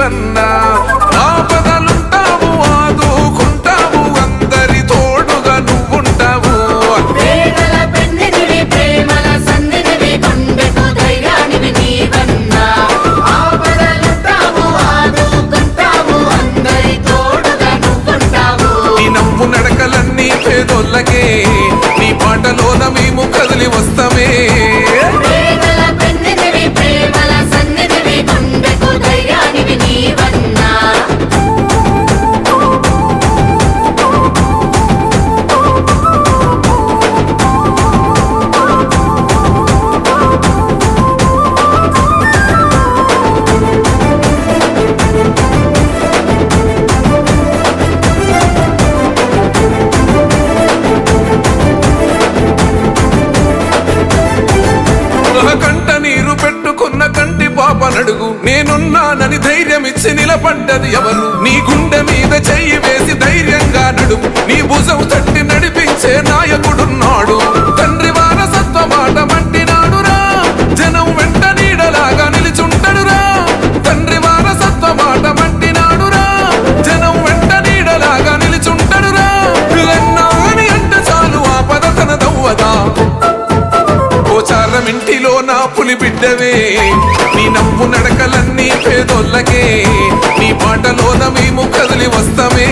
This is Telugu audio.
నీవన్నా ఆపదలుంటావు ఆదుకుంటావు అందరి తోడుగా నువ్వుంటావు నీ నవ్వు నడకలన్నీ పేదోళ్ళకే నీ పాటలోన మేము కదిలి వస్తామే కంట నీరు పెట్టుకున్న కంటి పాపనడుగు నేనున్నానని ధైర్యమిచ్చి నిలబడ్డది ఎవరు నీ గుండె మీద చెయ్యి వేసి ధైర్యంగా నడుపు నీ భుజం తట్టి నడిపించే నాయకుడున్నాడు తండ్రి వారసత్వ మాట మంటినాడురా జనం వెంట నీడలాగా నిలిచుంటడురా తండ్రి వారసత్వ మాట మంటినాడురా జనం వెంట నీడలాగా నిలిచుంటడురా అని అంటే చాలు ఆపద తనదవ్వదా ఇంటిలో నా పులి బిడ్డవే నీ నవ్వు నడకలన్నీ పేదోళ్ళకే నీ పాటలోన మేము కదిలి వస్తామే